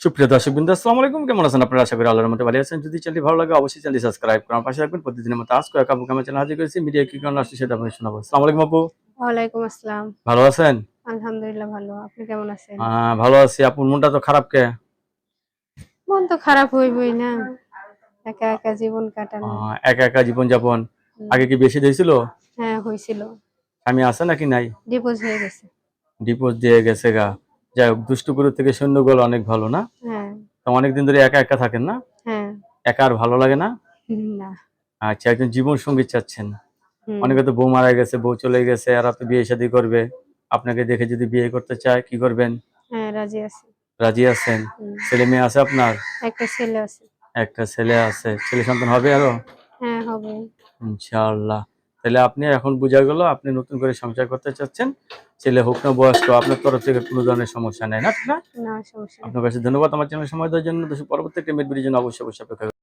সুপ্রিয় দর্শকবৃন্দ, আসসালামু আলাইকুম। কেমন আছেন আপনারা? আশা করি আল্লাহর রহমতে ভালো আছেন। যদি চ্যানেলটি ভালো লাগে অবশ্যই চ্যানেলটি সাবস্ক্রাইব করার পাশে রাখবেন। প্রতিদিনের মতো আজকে এক আপুকে আমার চ্যানেল হাজির করেছি। মিডিয়া কি কারণে আসছে সেটা আপনাকে শোনাবো। আসসালামু আলাইকুম আপু, ওয়ালাইকুম আসসালাম। ভালো আছেন? আলহামদুলিল্লাহ ভালো। আপনি কেমন আছেন? ভালো আছি। আপুর মনটা তো খারাপ কে? মন তো খারাপ হইবই না। একা একা জীবন কাটানো। একা একা জীবনযাপন। হুম, আগে কি বেশি দিয়েছিল? হ্যাঁ হইছিল। স্বামী আছে নাকি নাই? ডিভোর্স হয়ে গেছে। ডিভোর্স দিয়ে গেছে গা। যাই হোক, দুষ্টুগুরু থেকে সৈন্যগুলো অনেক ভালো না? হ্যাঁ, তো অনেকদিন ধরে একা একা থাকেন না? হ্যাঁ। একা আর ভালো লাগে না? না। আচ্ছা, একজন জীবন সঙ্গী চাচ্ছেন। হুম, অনেকে তো বউ মারা গেছে, বউ চলে গেছে, আর আপনি বিয়ে শাদী করবে। আপনাকে দেখে যদি বিয়ে করতে চায় কি করবেন? হ্যাঁ রাজি আছি। রাজি আছেন? হুম, ছেলে মেয়ে আছে আপনার? একটা ছেলে আছে। একটা ছেলে আছে। ছেলে সন্তান হবে আরো? হ্যাঁ হবে। ইনশাআল্লাহ। তাহলে আপনি এখন বোঝা গেল আপনি নতুন করে সংসার করতে চাচ্ছেন। ছেলে হোক না বয়স্ক, আপনার তরফ থেকে কোনো ধরনের সমস্যা নেই না, ঠিক না? না সমস্যা নেই। আপনার কাছে ধন্যবাদ আমার চ্যানেলে সময় দেওয়ার জন্য। পরবর্তী একটা মিট ভিডিওর জন্য অবশ্যই অপেক্ষা